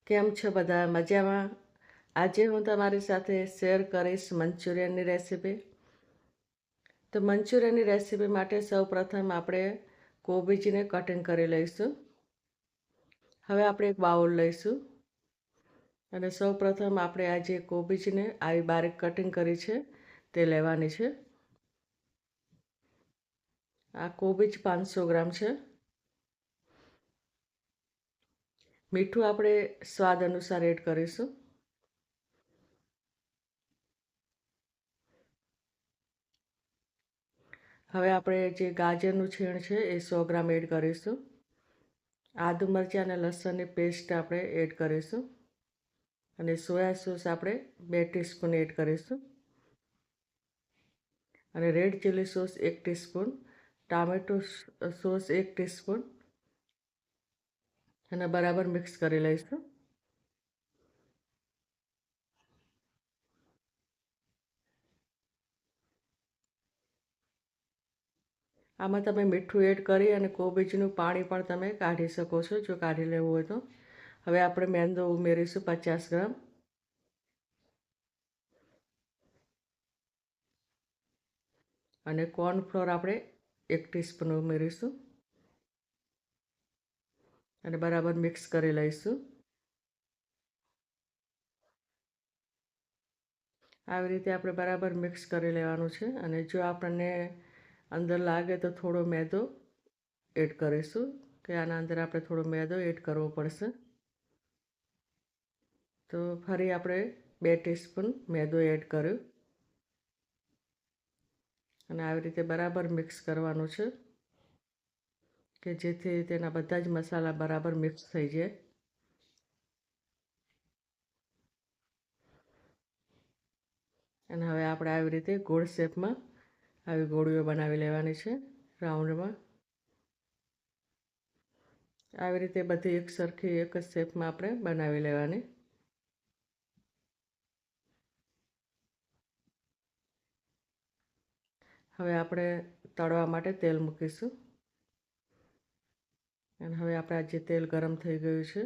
કેમ છો બધા મજામાં? આજે હું તમારી સાથે શેર કરીશ મંચુરિયનની રેસીપી. તો મંચુરિયનની રેસીપી માટે સૌપ્રથમ આપણે કોબીજને કટિંગ કરી લઈશું. હવે આપણે એક બાઉલ લઈશું અને સૌપ્રથમ આપણે આ જે કોબીજને આવી બારીક કટિંગ કરી છે તે લેવાની છે. આ કોબીજ 500 ગ્રામ છે. મીઠું આપણે સ્વાદ અનુસાર એડ કરીશું. હવે આપણે જે ગાજરનું છીણ છે એ 100 ગ્રામ એડ કરીશું. આદુ મરચાં અને લસણની પેસ્ટ આપણે એડ કરીશું અને સોયા સોસ આપણે 2 ટીસ્પૂન એડ કરીશું અને red chilli sauce 1 teaspoon, tomato sauce 1 teaspoon અને બરાબર મિક્સ કરી લઈશું. આમાં તમે મીઠું એડ કરી અને કોબીજનું પાણી પણ તમે કાઢી શકો છો જો કાઢી લેવું હોય તો. હવે આપણે મેંદો ઉમેરીશું 50 ગ્રામ અને કોર્નફ્લોર આપણે 1 ટીસ્પૂન ઉમેરીશું અને બરાબર મિક્સ કરી લઈશું. આવી રીતે આપણે બરાબર મિક્સ કરી લેવાનું છે અને જો આપણને અંદર લાગે તો થોડો મેદો એડ કરીશું કે આના અંદર આપણે થોડો મેદો એડ કરવો પડશે. તો ફરી આપણે 2 ટીસ્પૂન મેદો એડ કર્યો અને આવી રીતે બરાબર મિક્સ કરવાનું છે કે જેથી તેના બધા જ મસાલા બરાબર મિક્સ થઈ જાય. અને હવે આપણે આવી રીતે ગોળ શેપમાં આવી ગોળીઓ બનાવી લેવાની છે રાઉન્ડમાં. આવી રીતે બધી એક સરખી એક જ શેપમાં આપણે બનાવી લેવાની. હવે આપણે તળવા માટે તેલ મૂકીશું અને હવે આપણે આ જે તેલ ગરમ થઈ ગયું છે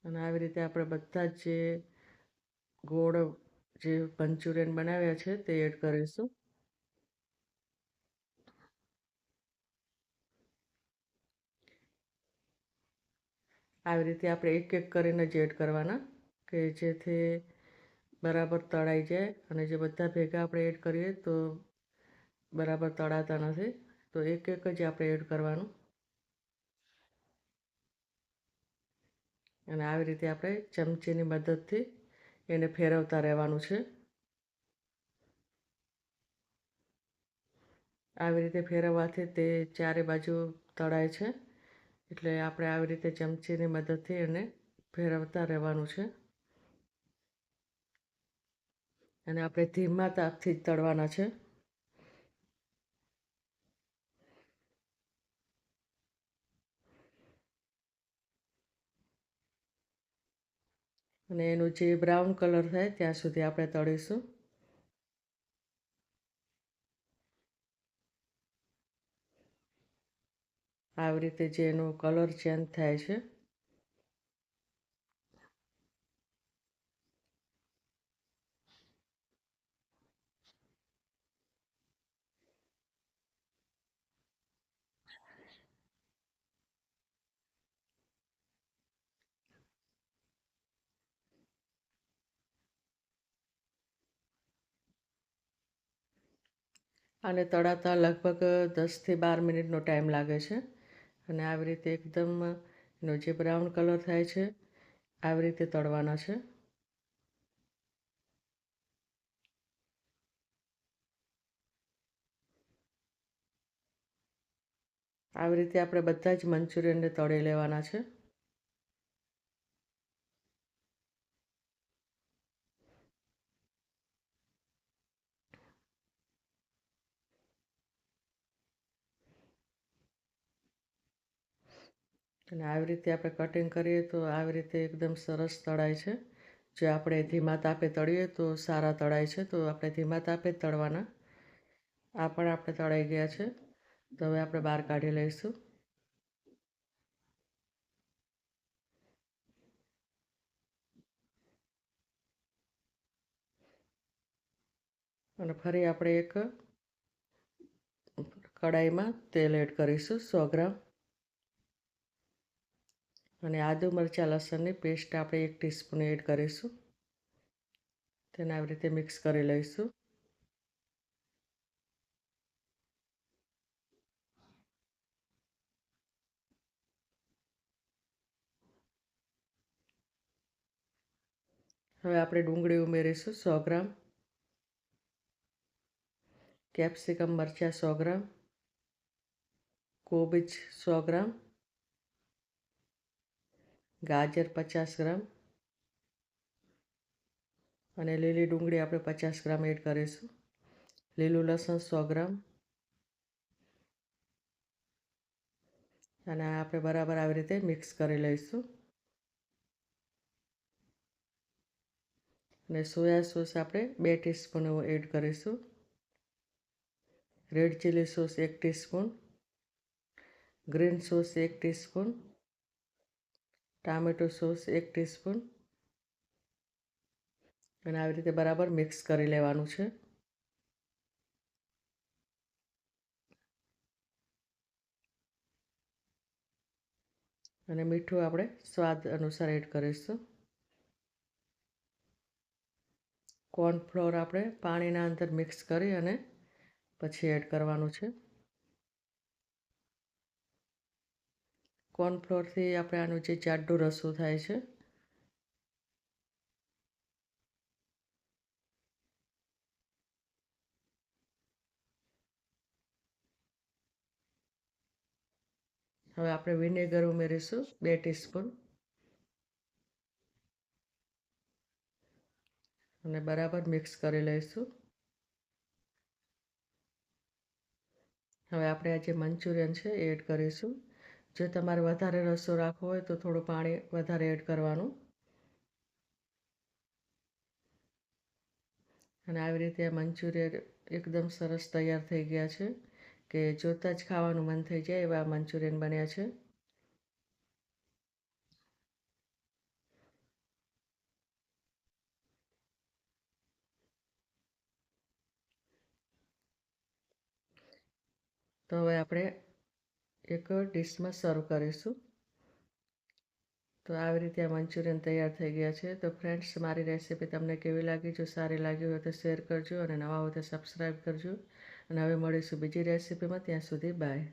અને આવી રીતે આપણે બધા જ જે ગોળ જે મંચુરિયન બનાવ્યા છે તે એડ કરીશું. આવી રીતે આપણે એક એક કરીને જ એડ કરવાના કે જેથી બરાબર તળાઈ જાય અને જે બધા ભેગા આપણે એડ કરીએ તો બરાબર તળાતા નથી. તો એક એક જ આપણે એડ કરવાનું અને આવી રીતે આપણે ચમચીની મદદથી એને ફેરવતા રહેવાનું છે. આવી રીતે ફેરવવાથી તે ચારે બાજુ તળાય છે એટલે આપણે આવી રીતે ચમચીની મદદથી એને ફેરવતા રહેવાનું છે અને આપણે ધીમા તાપથી જ તળવાના છે. અને એનું જે બ્રાઉન કલર થાય ત્યાં સુધી આપણે તળીશું. આવી રીતે જે એનો કલર ચેન્જ થાય છે અને તળાતા લગભગ 10થી 12 મિનિટનો ટાઈમ લાગે છે અને આવી રીતે એકદમ એનો જે બ્રાઉન કલર થાય છે આવી રીતે તળવાના છે. આવી રીતે આપણે બધા જ મંચુરિયનને તળી લેવાના છે. અને આવી રીતે આપણે કટિંગ કરીએ તો આવી રીતે એકદમ સરસ તળાય છે. જો આપણે ધીમા તાપે તળીએ તો સારા તળાય છે તો આપણે ધીમા તાપે જ તળવાના આ પણ આપણે તળાઈ ગયા છે, તો હવે આપણે બહાર કાઢી લઈશું. અને ફરી આપણે એક કડાઈમાં તેલ એડ કરીશું 100 ગ્રામ. અને આદુ મરચાં લસણની પેસ્ટ આપણે 1 ટીસ્પૂન એડ કરીશું. તેને આવી રીતે મિક્સ કરી લઈશું. હવે આપણે ડુંગળી ઉમેરીશું 100 ગ્રામ, કેપ્સિકમ મરચાં 100 ગ્રામ, કોબીજ 100 ગ્રામ, ગાજર 50 ગ્રામ અને લીલી ડુંગળી આપણે 50 ગ્રામ એડ કરીશું. લીલું લસણ 100 ગ્રામ અને આપણે બરાબર આવી રીતે મિક્સ કરી લઈશું. અને સોયા સોસ આપણે 2 ટીસ્પૂન એડ કરીશું. Red chilli sauce 1 teaspoon, green sauce 1 teaspoon, tomato sauce 1 teaspoon અને આવી રીતે બરાબર મિક્સ કરી લેવાનું છે. અને મીઠું આપણે સ્વાદ અનુસાર એડ કરીશું. કોર્નફ્લોર આપણે પાણીના અંદર મિક્સ કરી અને પછી એડ કરવાનું છે. કોર્નફ્લોરથી આપણે આનું જે જાડું રસું થાય છે. હવે આપણે વિનેગર ઉમેરીશું 2 ટીસ્પૂન અને બરાબર મિક્સ કરી લઈશું. હવે આપણે આ જે મંચુરિયન છે એ એડ કરીશું. જો તમારે વધારે રસો રાખવો હોય તો થોડું પાણી વધારે એડ કરવાનું. અને આવી રીતે આ મંચુરિયન એકદમ સરસ તૈયાર થઈ ગયા છે કે જોતાં જ ખાવાનું મન થઈ જાય એવા મંચુરિયન બન્યા છે. તો હવે આપણે એક ડિશમાં સર્વ કરીશું. તો આવી રીતે આ મંચુરિયન તૈયાર થઈ ગયા છે. તો ફ્રેન્ડ્સ, મારી રેસીપી તમને કેવી લાગી? જો સારી લાગી હોય તો શેર કરજો અને નવા હોય તો સબસ્ક્રાઈબ કરજો. અને હવે મળીશું બીજી રેસીપીમાં. ત્યાં સુધી બાય.